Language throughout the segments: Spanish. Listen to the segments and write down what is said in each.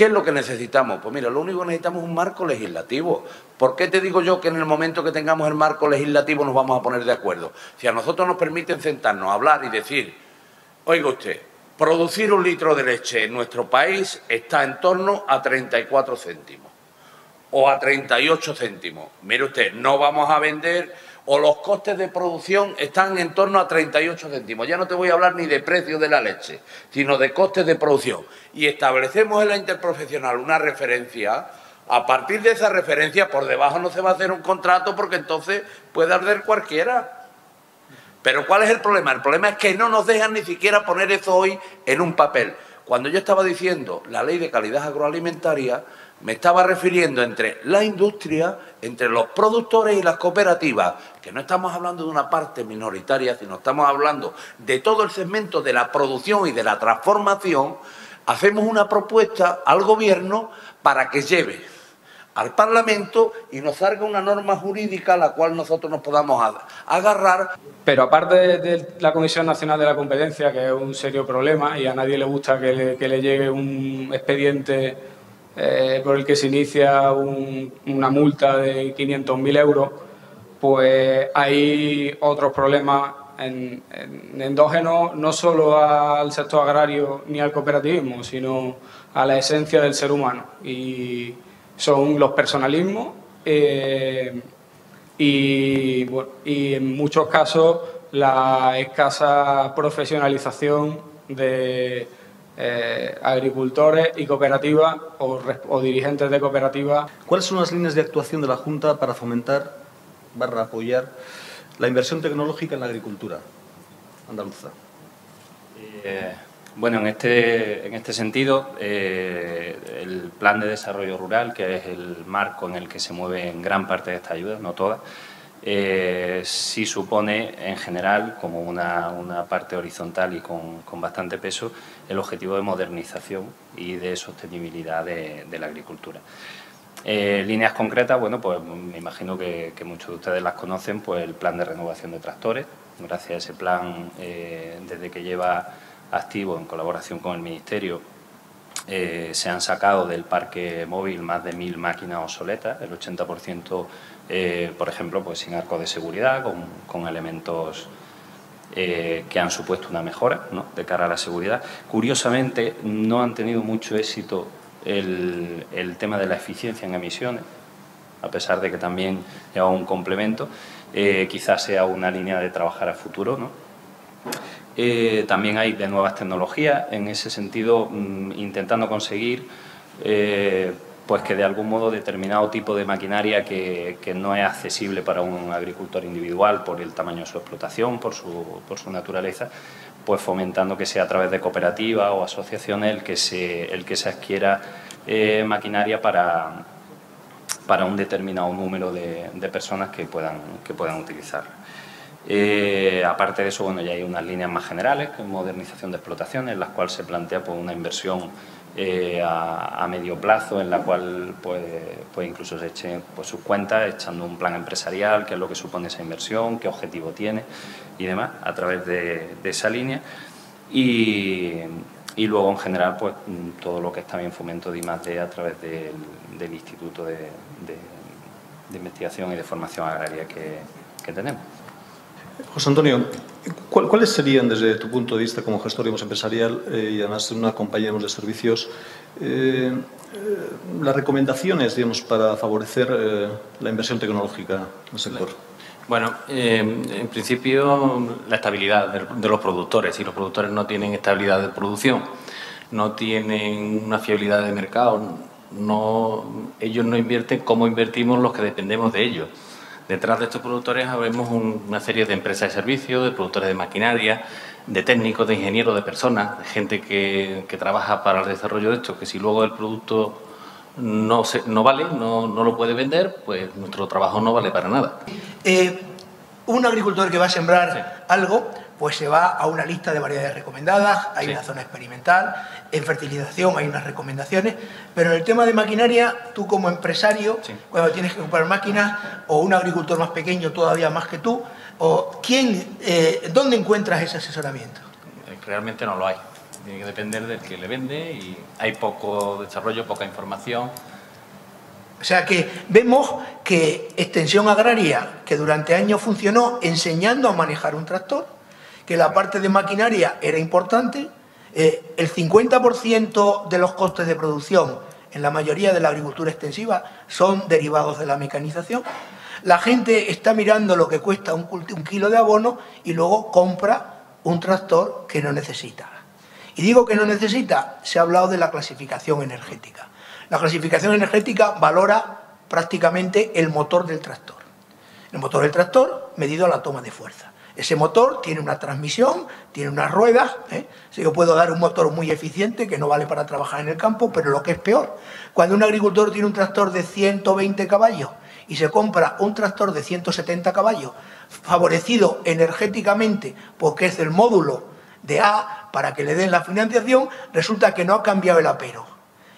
¿Qué es lo que necesitamos? Pues mira, lo único que necesitamos es un marco legislativo. ¿Por qué te digo yo que en el momento que tengamos el marco legislativo nos vamos a poner de acuerdo? Si a nosotros nos permiten sentarnos, hablar y decir, oiga usted, producir 1 litro de leche en nuestro país está en torno a 34 céntimos o a 38 céntimos. Mire usted, no vamos a vender, o los costes de producción están en torno a 38 céntimos. Ya no te voy a hablar ni de precio de la leche, sino de costes de producción. Y establecemos en la interprofesional una referencia. A partir de esa referencia, por debajo no se va a hacer un contrato porque entonces puede arder cualquiera. Pero ¿cuál es el problema? El problema es que no nos dejan ni siquiera poner eso hoy en un papel. Cuando yo estaba diciendo la ley de calidad agroalimentaria, me estaba refiriendo entre la industria, entre los productores y las cooperativas, que no estamos hablando de una parte minoritaria, sino estamos hablando de todo el segmento de la producción y de la transformación. Hacemos una propuesta al Gobierno para que lleve al Parlamento y nos salga una norma jurídica a la cual nosotros nos podamos agarrar. Pero aparte de la Comisión Nacional de la Competencia, que es un serio problema y a nadie le gusta que le llegue un expediente por el que se inicia una multa de 500.000 euros, pues hay otros problemas endógenos no solo al sector agrario ni al cooperativismo, sino a la esencia del ser humano. Y son los personalismos y en muchos casos la escasa profesionalización de agricultores y cooperativas o dirigentes de cooperativas. ¿Cuáles son las líneas de actuación de la Junta para fomentar, apoyar la inversión tecnológica en la agricultura andaluza? Bueno, en este sentido, el Plan de Desarrollo Rural, que es el marco en el que se mueven gran parte de estas ayudas, no todas, sí supone en general, como una parte horizontal y con bastante peso, el objetivo de modernización y de sostenibilidad de la agricultura. Líneas concretas, bueno, pues me imagino que muchos de ustedes las conocen, pues el plan de renovación de tractores. Gracias a ese plan, desde que lleva activo en colaboración con el Ministerio, se han sacado del parque móvil más de 1.000 máquinas obsoletas, el 80%, por ejemplo, pues sin arcos de seguridad, con elementos que han supuesto una mejora, ¿no?, de cara a la seguridad. Curiosamente, no han tenido mucho éxito el tema de la eficiencia en emisiones, a pesar de que también lleva un complemento. Quizás sea una línea de trabajar a futuro, ¿no? También hay de nuevas tecnologías, en ese sentido, intentando conseguir pues que de algún modo determinado tipo de maquinaria que no es accesible para un agricultor individual por el tamaño de su explotación, por su naturaleza, pues fomentando que sea a través de cooperativas o asociaciones el que se adquiera maquinaria para un determinado número de personas que puedan utilizar. Aparte de eso, bueno, ya hay unas líneas más generales, que es modernización de explotaciones, en las cuales se plantea pues una inversión a medio plazo, en la cual pues incluso se echen pues sus cuentas, echando un plan empresarial, qué es lo que supone esa inversión, qué objetivo tiene y demás, a través de esa línea. Y luego, en general, pues todo lo que es también fomento de I+D a través del Instituto de Investigación y de Formación Agraria que tenemos. José Antonio, ¿cuáles serían, desde tu punto de vista como gestor empresarial y además de una compañía de servicios, las recomendaciones, digamos, para favorecer la inversión tecnológica en el sector? Bueno, en principio la estabilidad de los productores. Si los productores no tienen estabilidad de producción, no tienen una fiabilidad de mercado, ellos no invierten como invertimos los que dependemos de ellos. Detrás de estos productores vemos una serie de empresas de servicios, de productores de maquinaria, de técnicos, de ingenieros, de personas, de gente que trabaja para el desarrollo de esto, que si luego el producto no vale, no lo puede vender, pues nuestro trabajo no vale para nada. Un agricultor que va a sembrar algo, pues se va a una lista de variedades recomendadas, hay una zona experimental, en fertilización hay unas recomendaciones, pero en el tema de maquinaria, tú como empresario, cuando tienes que comprar máquinas, o un agricultor más pequeño todavía más que tú, ¿dónde encuentras ese asesoramiento? Realmente no lo hay. tiene que depender del que le vende y hay poco desarrollo, poca información. O sea que vemos que Extensión Agraria, que durante años funcionó enseñando a manejar un tractor, que la parte de maquinaria era importante, el 50% de los costes de producción en la mayoría de la agricultura extensiva son derivados de la mecanización. La gente está mirando lo que cuesta un kilo de abono y luego compra un tractor que no necesita. Y digo que no necesita, se ha hablado de la clasificación energética. La clasificación energética valora prácticamente el motor del tractor. El motor del tractor medido a la toma de fuerza. Ese motor tiene una transmisión, tiene unas ruedas. Si yo puedo dar un motor muy eficiente que no vale para trabajar en el campo, pero lo que es peor, cuando un agricultor tiene un tractor de 120 caballos y se compra un tractor de 170 caballos, favorecido energéticamente porque es el módulo de A para que le den la financiación, resulta que no ha cambiado el apero.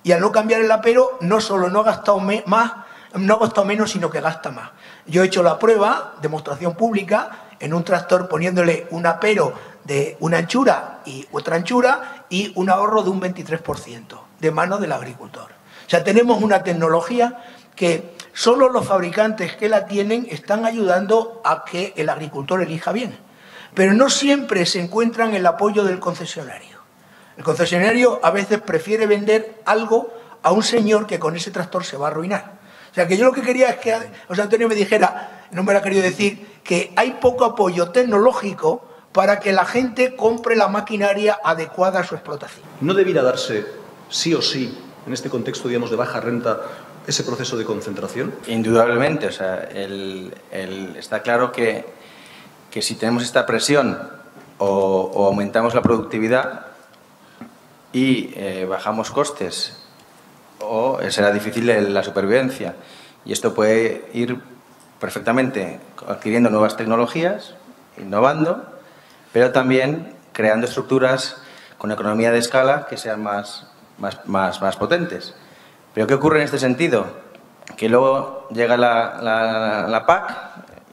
Y al no cambiar el apero, no solo no ha gastado menos, sino que gasta más. Yo he hecho la prueba, demostración pública, en un tractor poniéndole un apero de una anchura y otra anchura y un ahorro de un 23% de mano del agricultor. O sea, tenemos una tecnología que solo los fabricantes que la tienen están ayudando a que el agricultor elija bien. Pero no siempre se encuentran el apoyo del concesionario. El concesionario a veces prefiere vender algo a un señor que con ese tractor se va a arruinar. O sea, que yo lo que quería es que José Antonio me dijera, no me lo ha querido decir, que hay poco apoyo tecnológico para que la gente compre la maquinaria adecuada a su explotación. ¿No debiera darse sí o sí, en este contexto, digamos, de baja renta, ese proceso de concentración? Indudablemente, o sea, está claro que si tenemos esta presión o aumentamos la productividad y bajamos costes, o será difícil la supervivencia. Y esto puede ir perfectamente adquiriendo nuevas tecnologías, innovando, pero también creando estructuras con economía de escala que sean más potentes. ¿Pero qué ocurre en este sentido? Que luego llega la PAC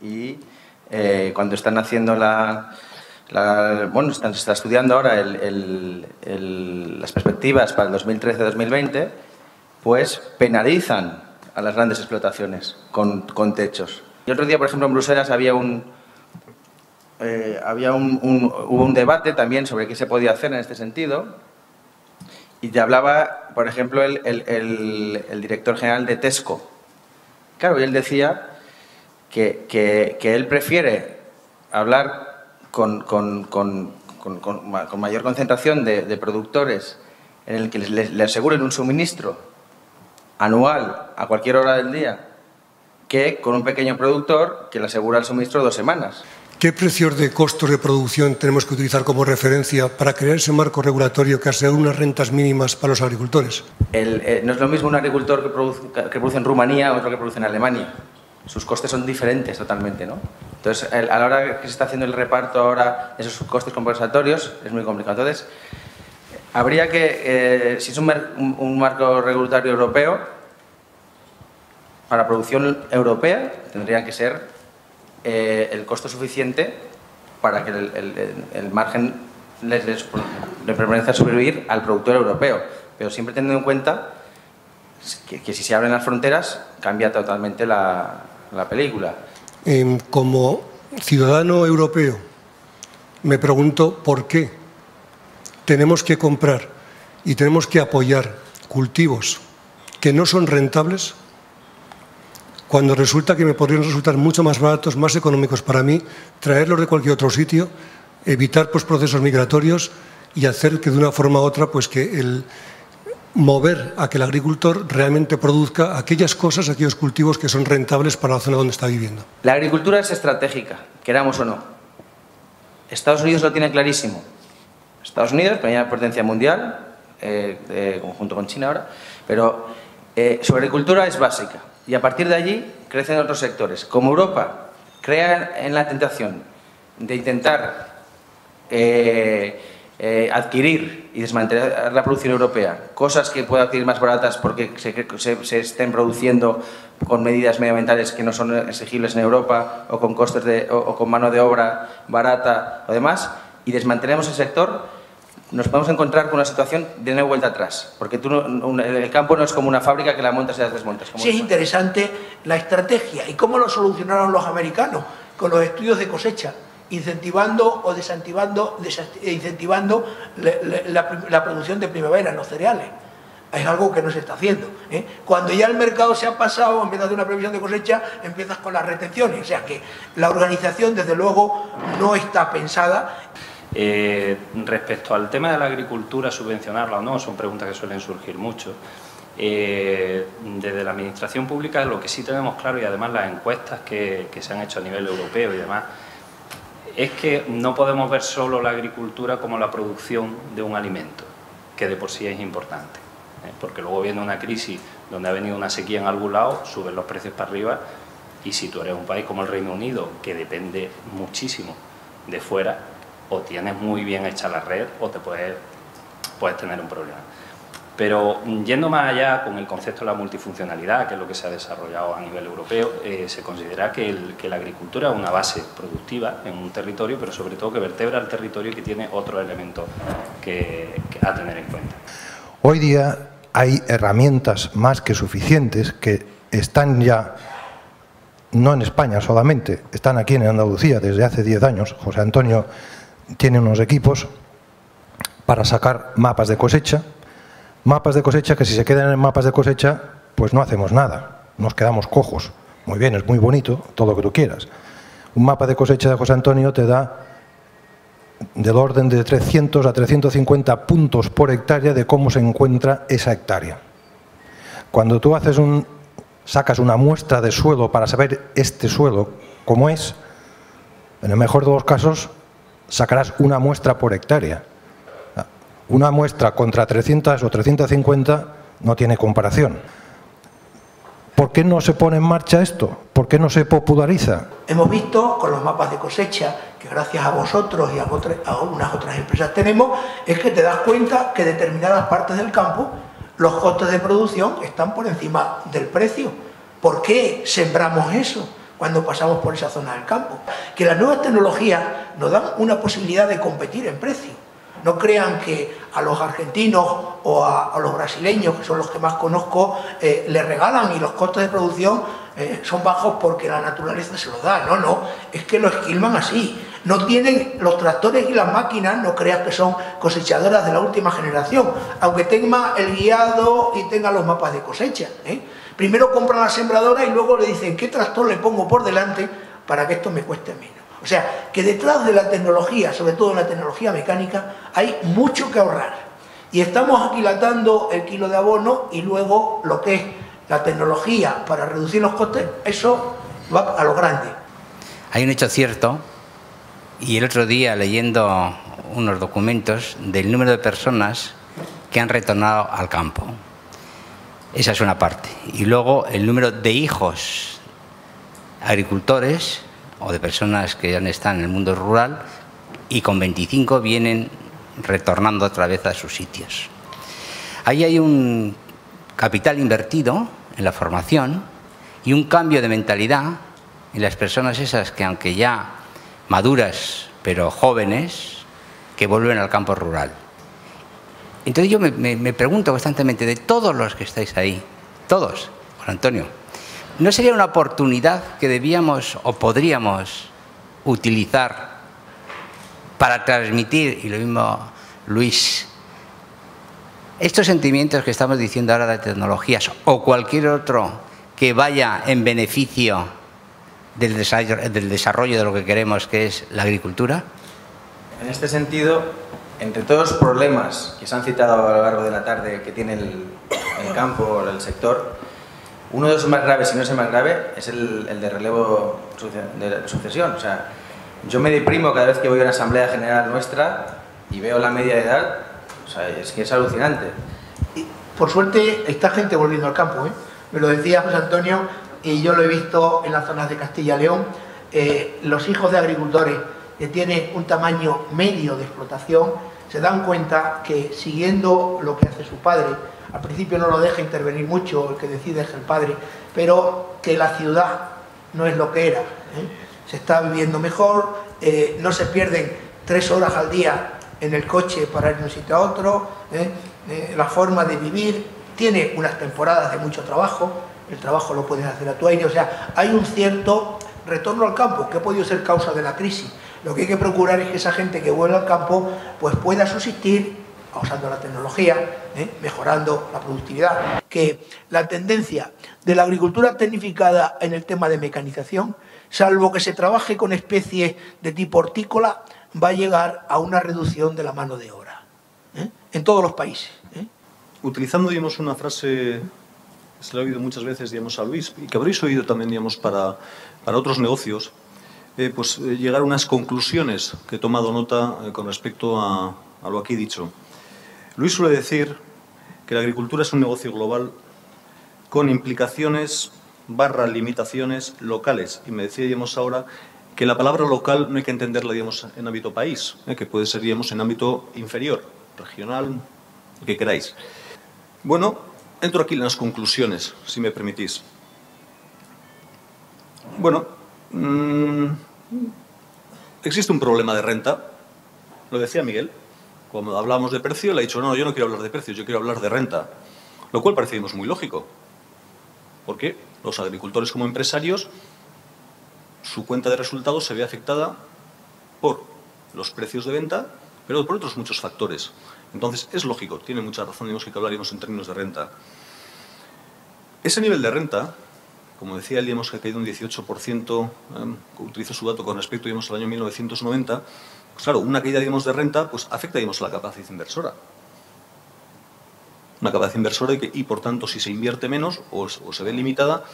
y cuando están haciendo se está estudiando ahora las perspectivas para el 2013-2020, pues penalizan a las grandes explotaciones con techos. El otro día, por ejemplo, en Bruselas hubo un debate también sobre qué se podía hacer en este sentido, y te hablaba, por ejemplo, el director general de Tesco. Claro, y él decía que él prefiere hablar con mayor concentración de productores en el que le aseguren un suministro anual a cualquier hora del día que con un pequeño productor que le asegura el suministro 2 semanas. ¿Qué precios de costos de producción tenemos que utilizar como referencia para crear ese marco regulatorio que asegure unas rentas mínimas para los agricultores? No es lo mismo un agricultor que produce en Rumanía o otro que produce en Alemania. Sus costes son diferentes totalmente, ¿no? Entonces, a la hora que se está haciendo el reparto ahora de esos costes compensatorios, es muy complicado. Entonces, habría que, si es un marco regulatorio europeo, para producción europea tendría que ser el costo suficiente para que el margen le permanezca sobrevivir al productor europeo, pero siempre teniendo en cuenta que si se abren las fronteras cambia totalmente la película. Como ciudadano europeo me pregunto por qué tenemos que comprar y tenemos que apoyar cultivos que no son rentables cuando resulta que me podrían resultar mucho más baratos, más económicos para mí, traerlos de cualquier otro sitio, evitar procesos migratorios y hacer que de una forma u otra que el mover a que el agricultor realmente produzca aquellas cosas, aquellos cultivos que son rentables para la zona donde está viviendo. La agricultura es estratégica, queramos o no. Estados Unidos lo tiene clarísimo. Estados Unidos, primera potencia mundial, junto con China ahora, pero su agricultura es básica. Y a partir de allí crecen otros sectores. Como Europa crea en la tentación de intentar adquirir y desmantelar la producción europea, cosas que pueda adquirir más baratas porque se estén produciendo con medidas medioambientales que no son exigibles en Europa o con costes o con mano de obra barata o demás, y desmantelemos el sector, nos podemos encontrar con una situación de no hay vuelta atrás, porque el campo no es como una fábrica que la montas y la desmontas. Sí, es interesante la estrategia y cómo lo solucionaron los americanos con los estudios de cosecha, incentivando o incentivando la producción de primavera en los cereales. Es algo que no se está haciendo, ¿eh? Cuando ya el mercado se ha pasado, en vez de hacer una previsión de cosecha, empiezas con las retenciones. O sea que la organización, desde luego, no está pensada. Respecto al tema de la agricultura, subvencionarla o no, son preguntas que suelen surgir mucho. Desde la administración pública lo que sí tenemos claro, y además las encuestas que se han hecho a nivel europeo y demás, es que no podemos ver solo la agricultura como la producción de un alimento, que de por sí es importante, porque luego viene una crisis donde ha venido una sequía en algún lado, suben los precios para arriba, y si tú eres un país como el Reino Unido, que depende muchísimo de fuera, o tienes muy bien hecha la red o te puedes tener un problema. Pero yendo más allá con el concepto de la multifuncionalidad, que es lo que se ha desarrollado a nivel europeo, se considera que la agricultura es una base productiva en un territorio, pero sobre todo que vertebra el territorio y que tiene otros elementos que a tener en cuenta. Hoy día hay herramientas más que suficientes que están ya, no en España solamente, están aquí en Andalucía desde hace 10 años. José Antonio tiene unos equipos para sacar mapas de cosecha que si se quedan en mapas de cosecha, pues no hacemos nada, nos quedamos cojos. Muy bien, es muy bonito, todo lo que tú quieras. Un mapa de cosecha de José Antonio te da del orden de 300 a 350 puntos por hectárea de cómo se encuentra esa hectárea. Cuando tú sacas una muestra de suelo para saber este suelo cómo es, en el mejor de los casos sacarás una muestra por hectárea. Una muestra contra 300 o 350 no tiene comparación. ¿Por qué no se pone en marcha esto? ¿Por qué no se populariza? Hemos visto con los mapas de cosecha, que gracias a vosotros y a algunas otras empresas tenemos, es que te das cuenta que determinadas partes del campo los costes de producción están por encima del precio. ¿Por qué sembramos eso cuando pasamos por esa zona del campo? Que las nuevas tecnologías nos dan una posibilidad de competir en precio. No crean que a los argentinos o a los brasileños, que son los que más conozco, les regalan y los costes de producción son bajos porque la naturaleza se los da. No, no, es que lo esquilman así. No tienen los tractores y las máquinas, no creas que son cosechadoras de la última generación, aunque tenga el guiado y tenga los mapas de cosecha, ¿eh? Primero compran la sembradora y luego le dicen ¿qué tractor le pongo por delante para que esto me cueste menos? O sea, que detrás de la tecnología, sobre todo en la tecnología mecánica, hay mucho que ahorrar. Y estamos aquilatando el kilo de abono y luego lo que es la tecnología para reducir los costes, eso va a lo grande. Hay un hecho cierto, y el otro día leyendo unos documentos del número de personas que han retornado al campo. Esa es una parte. Y luego el número de hijos agricultores o de personas que ya están en el mundo rural y con 25 vienen retornando otra vez a sus sitios. Ahí hay un capital invertido en la formación y un cambio de mentalidad en las personas esas que, aunque ya maduras pero jóvenes, que vuelven al campo rural. Entonces yo me pregunto constantemente, de todos los que estáis ahí, todos, Juan Antonio, ¿no sería una oportunidad que debíamos o podríamos utilizar para transmitir, y lo mismo Luis, estos sentimientos que estamos diciendo ahora de tecnologías o cualquier otro que vaya en beneficio del desarrollo de lo que queremos, que es la agricultura? En este sentido, entre todos los problemas que se han citado a lo largo de la tarde que tiene el campo, el sector, uno de los más graves, si no es el más grave, es el de relevo de sucesión. O sea, yo me deprimo cada vez que voy a una asamblea general nuestra y veo la media de edad, o sea, es que es alucinante. Y, por suerte, está gente volviendo al campo, ¿eh? Me lo decía José Antonio y yo lo he visto en las zonas de Castilla y León. Los hijos de agricultores que tienen un tamaño medio de explotación se dan cuenta que siguiendo lo que hace su padre, al principio no lo deja intervenir mucho, el que decide es el padre, pero que la ciudad no es lo que era, ¿eh? Se está viviendo mejor, no se pierden 3 horas al día en el coche para ir de un sitio a otro, la forma de vivir, tiene unas temporadas de mucho trabajo, el trabajo lo puedes hacer a tu aire, o sea, hay un cierto retorno al campo, que ha podido ser causa de la crisis. Lo que hay que procurar es que esa gente que vuelva al campo pues pueda subsistir usando la tecnología, mejorando la productividad. Que la tendencia de la agricultura tecnificada en el tema de mecanización, salvo que se trabaje con especies de tipo hortícola, va a llegar a una reducción de la mano de obra, en todos los países. Utilizando, digamos, una frase que se le ha oído muchas veces, digamos, a Luis, y que habréis oído también, digamos, para otros negocios, pues llegar a unas conclusiones que he tomado nota con respecto a lo aquí dicho. Luis suele decir que la agricultura es un negocio global con implicaciones / limitaciones locales. Y me decía, digamos, ahora que la palabra local no hay que entenderla, digamos, en ámbito país, que puede ser, digamos, en ámbito inferior, regional, lo que queráis. Bueno, entro aquí en las conclusiones, si me permitís. Bueno, existe un problema de renta, lo decía Miguel. Cuando hablamos de precio, le ha dicho, no, yo no quiero hablar de precios, yo quiero hablar de renta. Lo cual parece muy lógico. Porque los agricultores como empresarios, su cuenta de resultados se ve afectada por los precios de venta, pero por otros muchos factores. Entonces, es lógico, tiene mucha razón, digamos, que hablaríamos en términos de renta. Ese nivel de renta, como decía él, digamos, que ha caído un 18%, utilizo su dato con respecto, digamos, al año 1990, pues claro, una caída, digamos, de renta, pues afecta, digamos, a la capacidad inversora. Una capacidad inversora y por tanto, si se invierte menos o se ve limitada,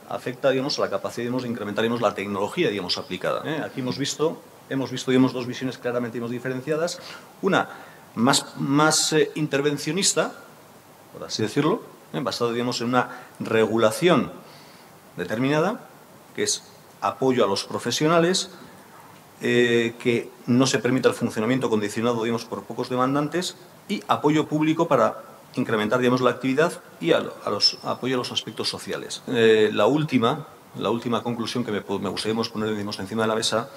afecta, digamos, a la capacidad, digamos, de incrementar, digamos, la tecnología, digamos, aplicada. Aquí hemos visto, digamos, dos visiones claramente, digamos, diferenciadas. Una más intervencionista, por así decirlo, basada, digamos, en una regulación determinada, que es apoyo a los profesionales, que no se permita el funcionamiento condicionado, digamos, por pocos demandantes, y apoyo público para incrementar, digamos, la actividad y apoyo a los aspectos sociales. La última conclusión que me gustaría poner, digamos, encima de la mesa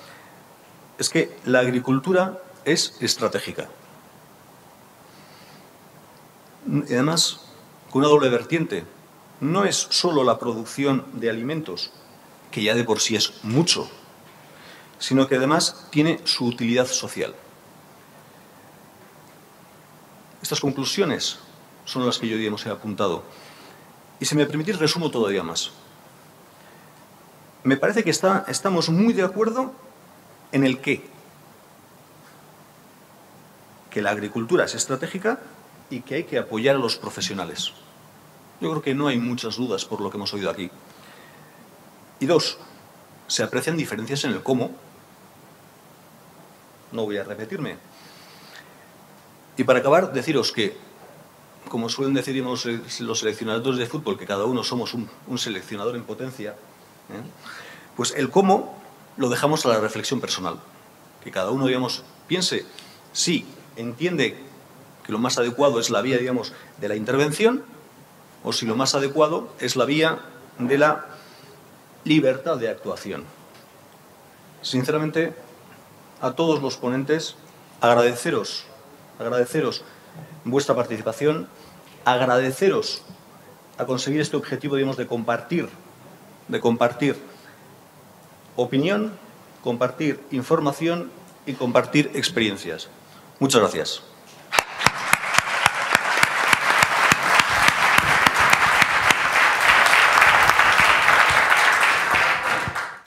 es que la agricultura es estratégica. Y además, con una doble vertiente. No es solo la producción de alimentos, que ya de por sí es mucho, sino que además tiene su utilidad social. Estas conclusiones son las que yo, digamos, he apuntado. Y si me permitís, resumo todavía más. Me parece que estamos muy de acuerdo en el qué. Que la agricultura es estratégica y que hay que apoyar a los profesionales. Yo creo que no hay muchas dudas por lo que hemos oído aquí. Y dos, se aprecian diferencias en el cómo. No voy a repetirme. Y para acabar, deciros que, como suelen decir los seleccionadores de fútbol, que cada uno somos un seleccionador en potencia, pues el cómo lo dejamos a la reflexión personal. Que cada uno, digamos, piense si entiende que lo más adecuado es la vía, digamos, de la intervención, o si lo más adecuado es la vía de la libertad de actuación. Sinceramente, a todos los ponentes, agradeceros vuestra participación, agradeceros a conseguir este objetivo, digamos, de compartir opinión, compartir información y compartir experiencias. Muchas gracias.